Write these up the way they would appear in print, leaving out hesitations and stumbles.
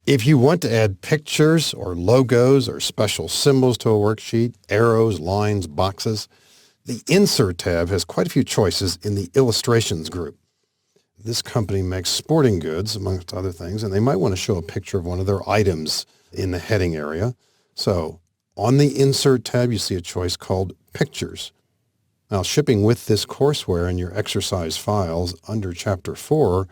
If you want to add pictures or logos or special symbols to a worksheet, arrows, lines, boxes, the Insert tab has quite a few choices in the Illustrations group. This company makes sporting goods, amongst other things, and they might want to show a picture of one of their items in the heading area. So on the Insert tab, you see a choice called Pictures. Now, shipping with this courseware in your exercise files under Chapter 4,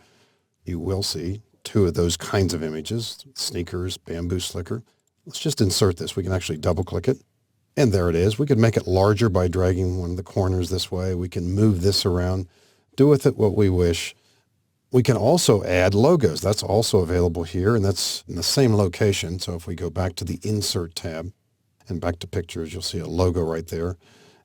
you will see 2 of those kinds of images, sneakers, bamboo slicker. Let's just insert this. We can actually double-click it. And there it is. We could make it larger by dragging one of the corners this way. We can move this around, do with it what we wish. We can also add logos. That's also available here, and that's in the same location. So if we go back to the Insert tab and back to Pictures, you'll see a logo right there.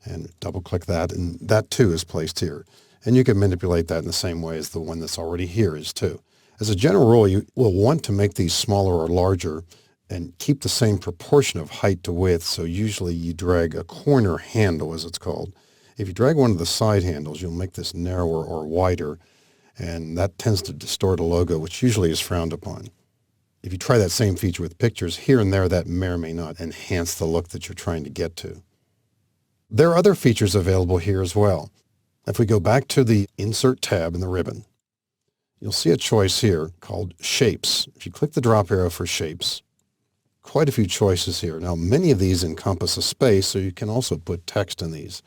And double-click that, and that too is placed here. And you can manipulate that in the same way as the one that's already here is too. As a general rule, you will want to make these smaller or larger and keep the same proportion of height to width. So usually you drag a corner handle, as it's called. If you drag one of the side handles, you'll make this narrower or wider, and that tends to distort a logo, which usually is frowned upon. If you try that same feature with pictures, here and there, that may or may not enhance the look that you're trying to get to. There are other features available here as well. If we go back to the Insert tab in the ribbon, you'll see a choice here called Shapes. If you click the drop arrow for Shapes, quite a few choices here. Now, many of these encompass a space, so you can also put text in these.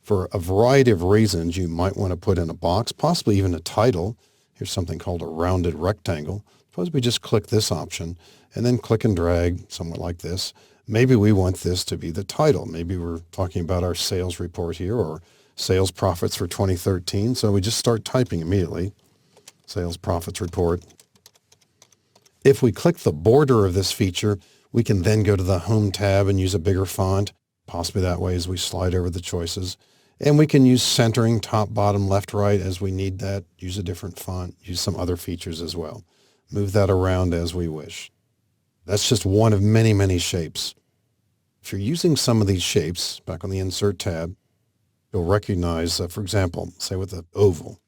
For a variety of reasons, you might want to put in a box, possibly even a title. Here's something called a rounded rectangle. Suppose we just click this option and then click and drag, somewhat like this. Maybe we want this to be the title. Maybe we're talking about our sales report here or sales profits for 2013. So we just start typing immediately. Sales profits report. If we click the border of this feature, we can then go to the Home tab and use a bigger font, possibly that way as we slide over the choices. And we can use centering, top, bottom, left, right as we need that. Use a different font. Use some other features as well. Move that around as we wish. That's just one of many, many shapes. If you're using some of these shapes, back on the Insert tab, you'll recognize, for example, say with an oval,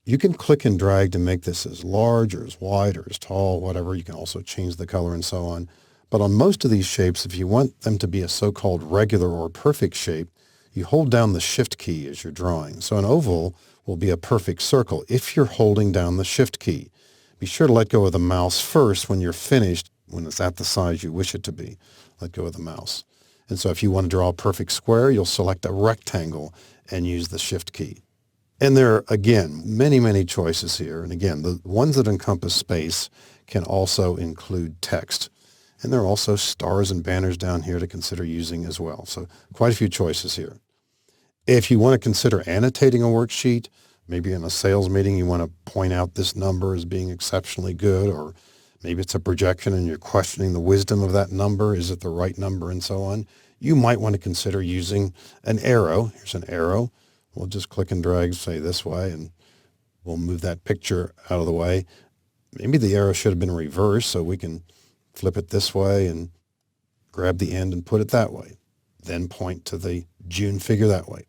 you can click and drag to make this as large or as wide or as tall, whatever. You can also change the color and so on. But on most of these shapes, if you want them to be a so-called regular or perfect shape, you hold down the Shift key as you're drawing. So an oval will be a perfect circle if you're holding down the Shift key. Be sure to let go of the mouse first when you're finished, when it's at the size you wish it to be. Let go of the mouse. And so if you want to draw a perfect square, you'll select a rectangle and use the Shift key. And there are, again, many, many choices here. And again, the ones that encompass space can also include text. And there are also stars and banners down here to consider using as well. So quite a few choices here. If you want to consider annotating a worksheet, maybe in a sales meeting you want to point out this number as being exceptionally good, or maybe it's a projection and you're questioning the wisdom of that number. Is it the right number and so on? You might want to consider using an arrow. Here's an arrow. We'll just click and drag, say this way, and we'll move that picture out of the way. Maybe the arrow should have been reversed, so we can flip it this way and grab the end and put it that way. Then point to the June figure that way.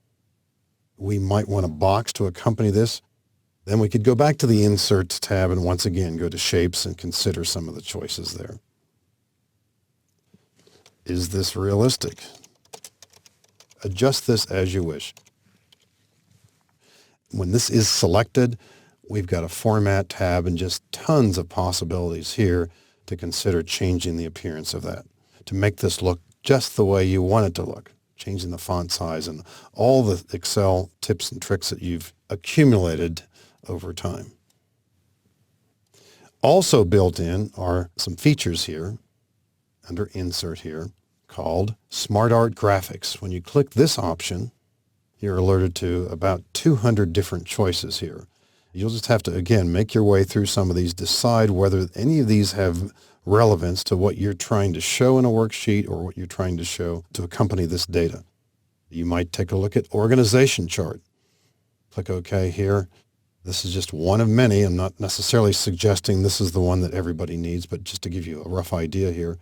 We might want a box to accompany this. Then we could go back to the Insert tab and once again go to Shapes and consider some of the choices there. Is this realistic? Adjust this as you wish. When this is selected, we've got a Format tab and just tons of possibilities here to consider changing the appearance of that, to make this look just the way you want it to look, changing the font size and all the Excel tips and tricks that you've accumulated over time. Also built in are some features here under Insert here called Smart Art Graphics. When you click this option, you're alerted to about 200 different choices here. You'll just have to, again, make your way through some of these, decide whether any of these have relevance to what you're trying to show in a worksheet or what you're trying to show to accompany this data. You might take a look at Organization Chart. Click OK here. This is just one of many. I'm not necessarily suggesting this is the one that everybody needs, but just to give you a rough idea here.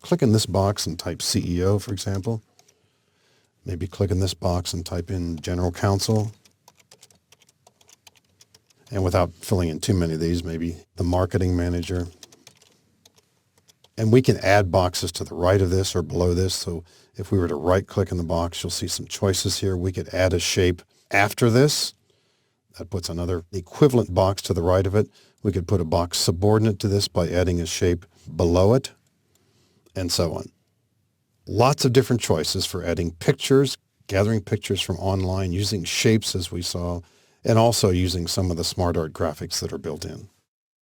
Click in this box and type CEO, for example. Maybe click in this box and type in General Counsel. And without filling in too many of these, maybe the marketing manager. And we can add boxes to the right of this or below this. So if we were to right click in the box, you'll see some choices here. We could add a shape after this. That puts another equivalent box to the right of it. We could put a box subordinate to this by adding a shape below it, and so on. Lots of different choices for adding pictures, gathering pictures from online, using shapes as we saw, and also using some of the smart art graphics that are built in.